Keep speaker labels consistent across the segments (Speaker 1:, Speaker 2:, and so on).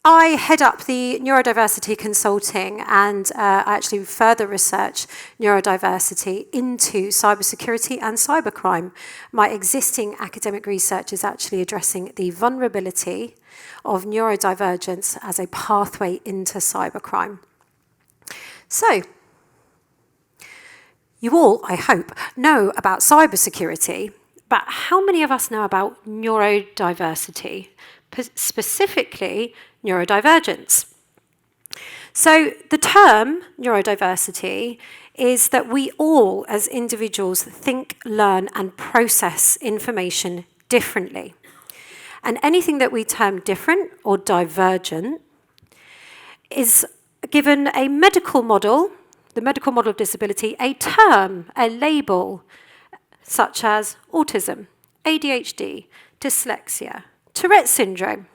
Speaker 1: I head up the neurodiversity consulting, and I actually further research neurodiversity into cybersecurity and cybercrime. My existing academic research is actually addressing the vulnerability of neurodivergence as a pathway into cybercrime. So, you all, I hope, know about cybersecurity, but how many of us know about neurodiversity, specifically neurodivergence? So the term neurodiversity is that we all, as individuals, think, learn, and process information differently. And anything that we term different or divergent is given a medical model, the medical model of disability, a term, a label, such as autism, ADHD, dyslexia, Tourette syndrome.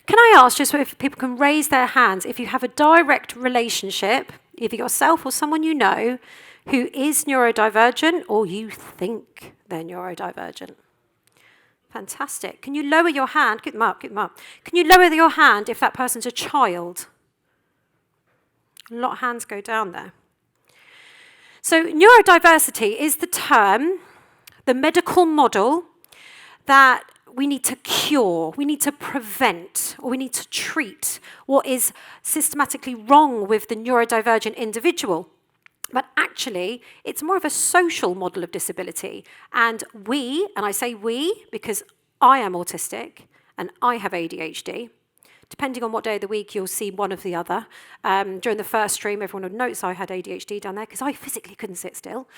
Speaker 1: Can I ask, just if people can raise their hands, if you have a direct relationship, either yourself or someone you know, who is neurodivergent, or you think they're neurodivergent? Fantastic. Can you lower your hand? Get them up, get them up. Can you lower your hand if that person's a child? A lot of hands go down there. So neurodiversity is the term, the medical model that we need to cure, we need to prevent, or we need to treat what is systematically wrong with the neurodivergent individual. But actually, it's more of a social model of disability. And we, and I say we because I am autistic and I have ADHD. Depending on what day of the week, you'll see one of the other. During the first stream, everyone would notice I had ADHD down there because I physically couldn't sit still.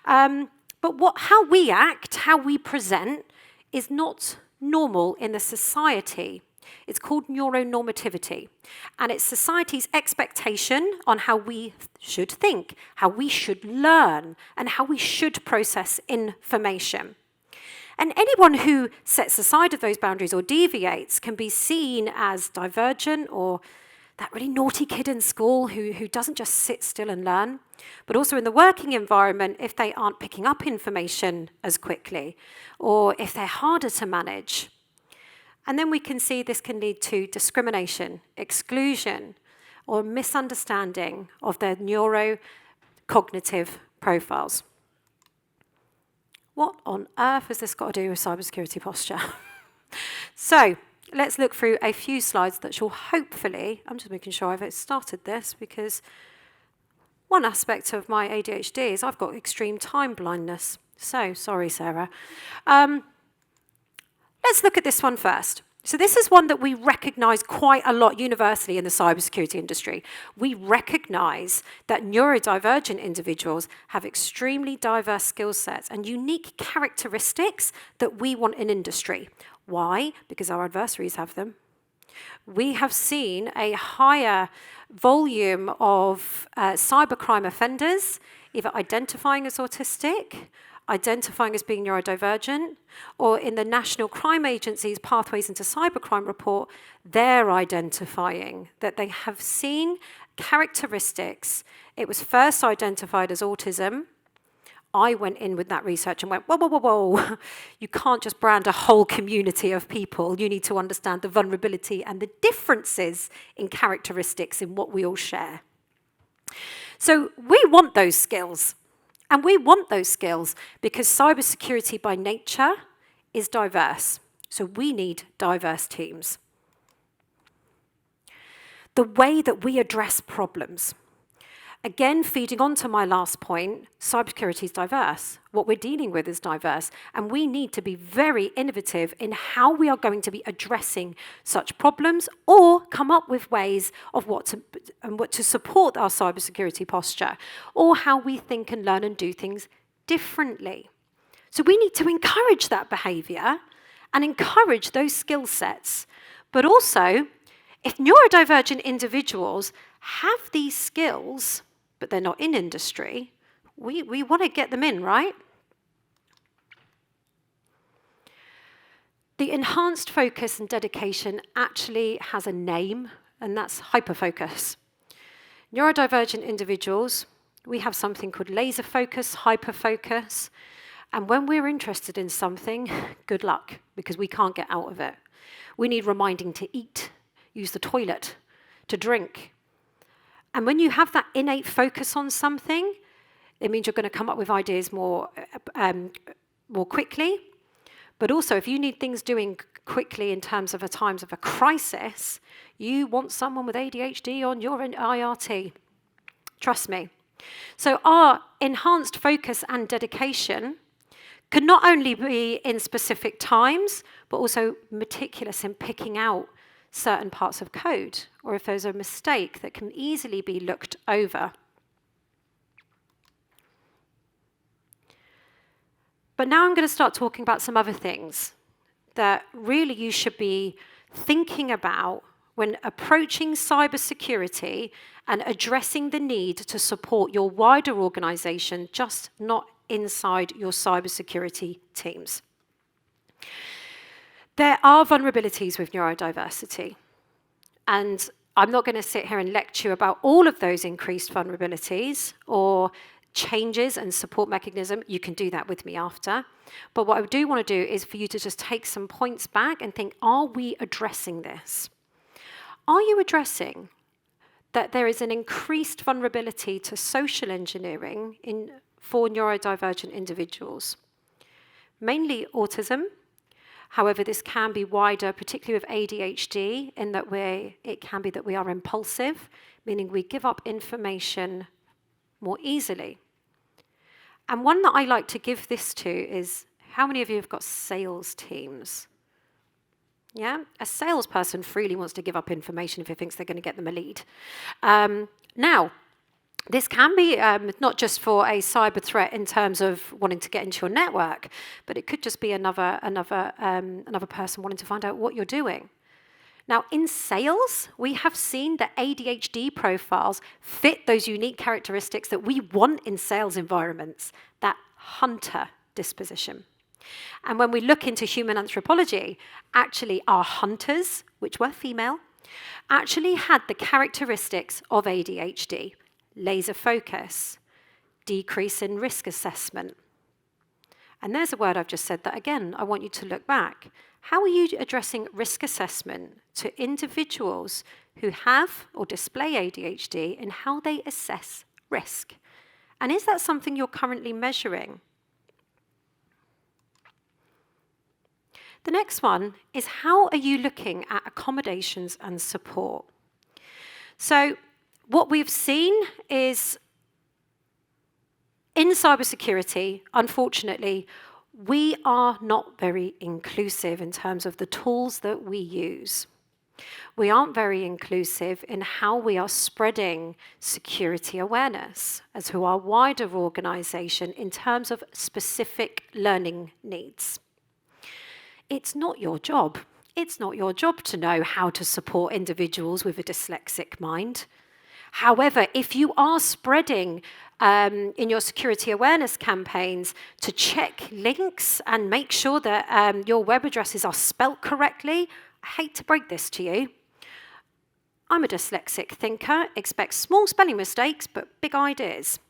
Speaker 1: But how we act, how we present, is not normal in the society. It's called neuronormativity. And it's society's expectation on how we should think, how we should learn, and how we should process information. And anyone who sets aside of those boundaries or deviates can be seen as divergent, or that really naughty kid in school who doesn't just sit still and learn, but also in the working environment if they aren't picking up information as quickly, or if they're harder to manage. And then we can see this can lead to discrimination, exclusion, or misunderstanding of their neurocognitive profiles. What on earth has this got to do with cybersecurity posture? So let's look through a few slides that shall hopefully, I'm just making sure I've started this because one aspect of my ADHD is I've got extreme time blindness. So, sorry, Sarah. Let's look at this one first. So this is one that we recognise quite a lot universally in the cybersecurity industry. We recognise that neurodivergent individuals have extremely diverse skill sets and unique characteristics that we want in industry. Why? Because our adversaries have them. We have seen a higher volume of cybercrime offenders, either identifying as autistic, identifying as being neurodivergent, or in the National Crime Agency's Pathways into Cybercrime report, they're identifying that they have seen characteristics. It was first identified as autism. I went in with that research and went, whoa, whoa, whoa, whoa. You can't just brand a whole community of people. You need to understand the vulnerability and the differences in characteristics in what we all share. So we want those skills. And we want those skills because cybersecurity by nature is diverse. So we need diverse teams. The way that we address problems. Again, feeding on to my last point, cybersecurity is diverse. What we're dealing with is diverse, and we need to be very innovative in how we are going to be addressing such problems or come up with ways of what to support our cybersecurity posture, or how we think and learn and do things differently. So we need to encourage that behaviour and encourage those skill sets. But also, if neurodivergent individuals have these skills, but they're not in industry, we want to get them in, right? The enhanced focus and dedication actually has a name, and that's hyperfocus. Neurodivergent individuals, we have something called laser focus, hyperfocus, and when we're interested in something, good luck, because we can't get out of it. We need reminding to eat. use the toilet, to drink. And when you have that innate focus on something, it means you're going to come up with ideas more quickly. But also, if you need things doing quickly in terms of times of a crisis, you want someone with ADHD on your IRT. Trust me. So our enhanced focus and dedication can not only be in specific times, but also meticulous in picking out certain parts of code, or if there's a mistake that can easily be looked over. But now I'm going to start talking about some other things that really you should be thinking about when approaching cybersecurity and addressing the need to support your wider organization, just not inside your cybersecurity teams. There are vulnerabilities with neurodiversity, and I'm not going to sit here and lecture about all of those increased vulnerabilities or changes and support mechanism. You can do that with me after. But what I do want to do is for you to just take some points back and think, are we addressing this? Are you addressing that there is an increased vulnerability to social engineering for neurodivergent individuals? Mainly autism. However, this can be wider, particularly with ADHD, in that it can be that we are impulsive, meaning we give up information more easily. And one that I like to give this to is, how many of you have got sales teams? Yeah, a salesperson freely wants to give up information if he thinks they're going to get them a lead. Now, this can be not just for a cyber threat in terms of wanting to get into your network, but it could just be another person wanting to find out what you're doing. Now, in sales, we have seen that ADHD profiles fit those unique characteristics that we want in sales environments, that hunter disposition. And when we look into human anthropology, actually our hunters, which were female, actually had the characteristics of ADHD: laser focus, decrease in risk assessment. And there's a word I've just said that, again, I want you to look back. How are you addressing risk assessment to individuals who have or display ADHD and how they assess risk? And is that something you're currently measuring? The next one is, how are you looking at accommodations and support? So what we've seen is, in cybersecurity, unfortunately, we are not very inclusive in terms of the tools that we use. We aren't very inclusive in how we are spreading security awareness as to our wider organization in terms of specific learning needs. It's not your job. It's not your job to know how to support individuals with a dyslexic mind. However, if you are spreading in your security awareness campaigns to check links and make sure that your web addresses are spelt correctly, I hate to break this to you. I'm a dyslexic thinker, expect small spelling mistakes, but big ideas.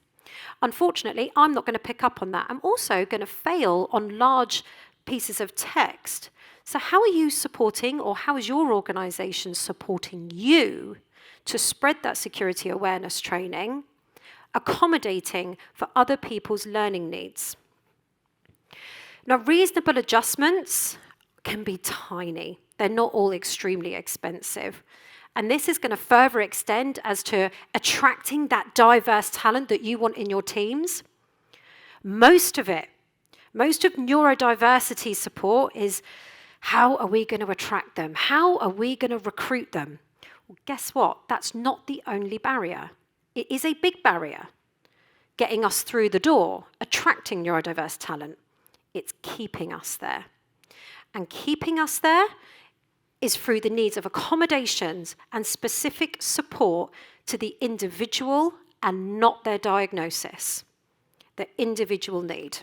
Speaker 1: Unfortunately, I'm not going to pick up on that. I'm also going to fail on large pieces of text. So how are you supporting, or how is your organization supporting you to spread that security awareness training, accommodating for other people's learning needs? Now, reasonable adjustments can be tiny. They're not all extremely expensive. And this is going to further extend as to attracting that diverse talent that you want in your teams. Most of neurodiversity support is, how are we going to attract them? How are we going to recruit them? Well, guess what? That's not the only barrier. It is a big barrier getting us through the door, attracting neurodiverse talent. It's keeping us there. And keeping us there is through the needs of accommodations and specific support to the individual and not their diagnosis, the individual need.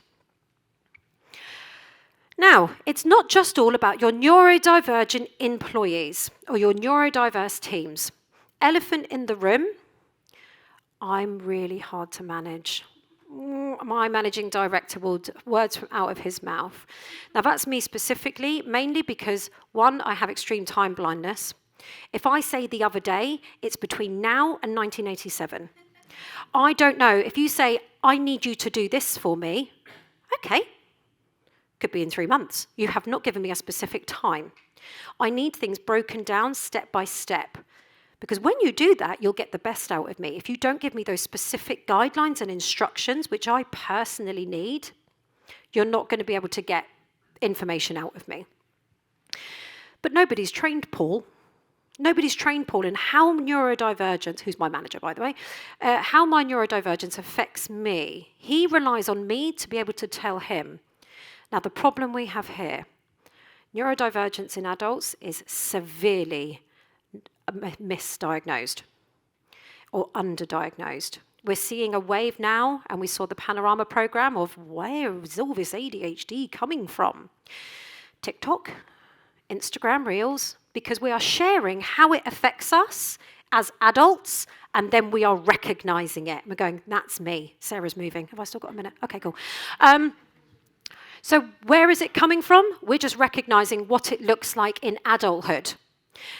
Speaker 1: Now, it's not just all about your neurodivergent employees or your neurodiverse teams. Elephant in the room, I'm really hard to manage. My managing director will words from out of his mouth. Now, that's me specifically, mainly because, one, I have extreme time blindness. If I say the other day, it's between now and 1987. I don't know. If you say, I need you to do this for me, okay, could be in 3 months. You have not given me a specific time. I need things broken down step by step. Because when you do that, you'll get the best out of me. If you don't give me those specific guidelines and instructions, which I personally need, you're not going to be able to get information out of me. But nobody's trained Paul. Nobody's trained Paul in how neurodivergence, who's my manager, by the way, how my neurodivergence affects me. He relies on me to be able to tell him. Now, the problem we have here, neurodivergence in adults is severely misdiagnosed or underdiagnosed. We're seeing a wave now, and we saw the Panorama program of where is all this ADHD coming from? TikTok, Instagram Reels, because we are sharing how it affects us as adults, and then we are recognizing it. We're going, that's me. Sarah's moving. Have I still got a minute? Okay, cool. So where is it coming from? We're just recognizing what it looks like in adulthood.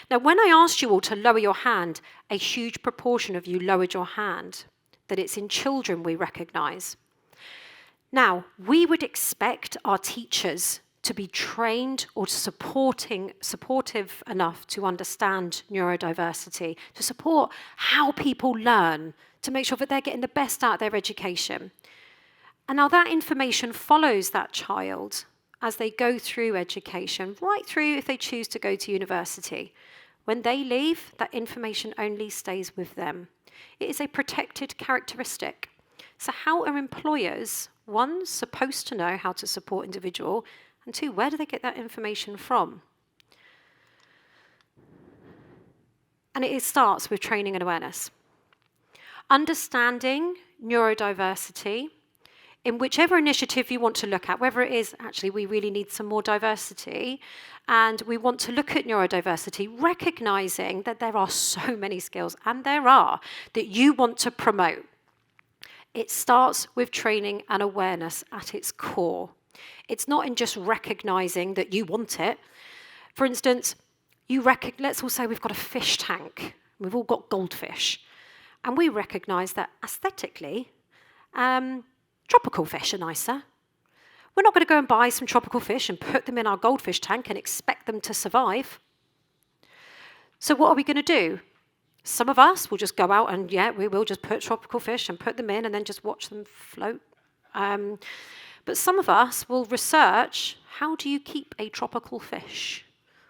Speaker 1: Now, when I asked you all to lower your hand, a huge proportion of you lowered your hand, that it's in children we recognize. Now, we would expect our teachers to be trained or supportive enough to understand neurodiversity, to support how people learn, to make sure that they're getting the best out of their education. And now that information follows that child as they go through education, right through if they choose to go to university. When they leave, that information only stays with them. It is a protected characteristic. So how are employers, one, supposed to know how to support individual, and two, where do they get that information from? And it starts with training and awareness. Understanding neurodiversity in whichever initiative you want to look at, whether it is actually we really need some more diversity and we want to look at neurodiversity, recognizing that there are so many skills, and there are, that you want to promote. It starts with training and awareness at its core. It's not in just recognizing that you want it. For instance, let's all say we've got a fish tank. We've all got goldfish. And we recognize that aesthetically, tropical fish are nicer. We're not going to go and buy some tropical fish and put them in our goldfish tank and expect them to survive. So what are we going to do? Some of us will just go out and, we will just put tropical fish and put them in and then just watch them float. But some of us will research, how do you keep a tropical fish?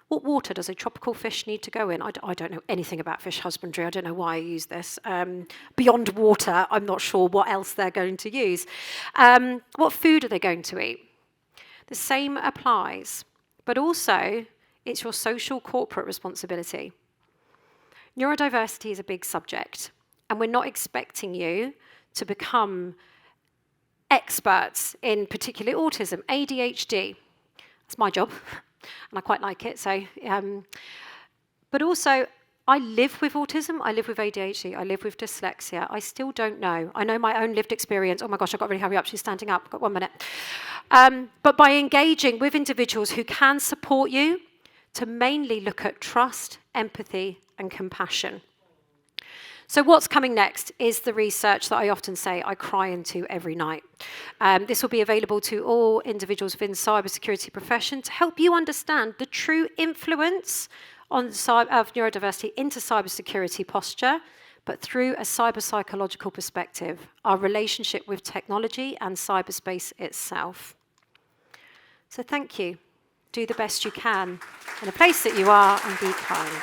Speaker 1: What water does a tropical fish need to go in? I don't know anything about fish husbandry. I don't know why I use this. Beyond water, I'm not sure what else they're going to use. What food are they going to eat? The same applies. But also, it's your social corporate responsibility. Neurodiversity is a big subject, and we're not expecting you to become experts in particularly autism, ADHD. That's my job. And I quite like it. So, but also, I live with autism, I live with ADHD, I live with dyslexia. I still don't know. I know my own lived experience. Oh my gosh, I've got to really hurry up. She's standing up. I've got 1 minute. But by engaging with individuals who can support you, to mainly look at trust, empathy, and compassion. So what's coming next is the research that I often say I cry into every night. This will be available to all individuals within the cybersecurity profession to help you understand the true influence of neurodiversity into cybersecurity posture, but through a cyber-psychological perspective, our relationship with technology and cyberspace itself. So thank you. Do the best you can in the place that you are, and be kind.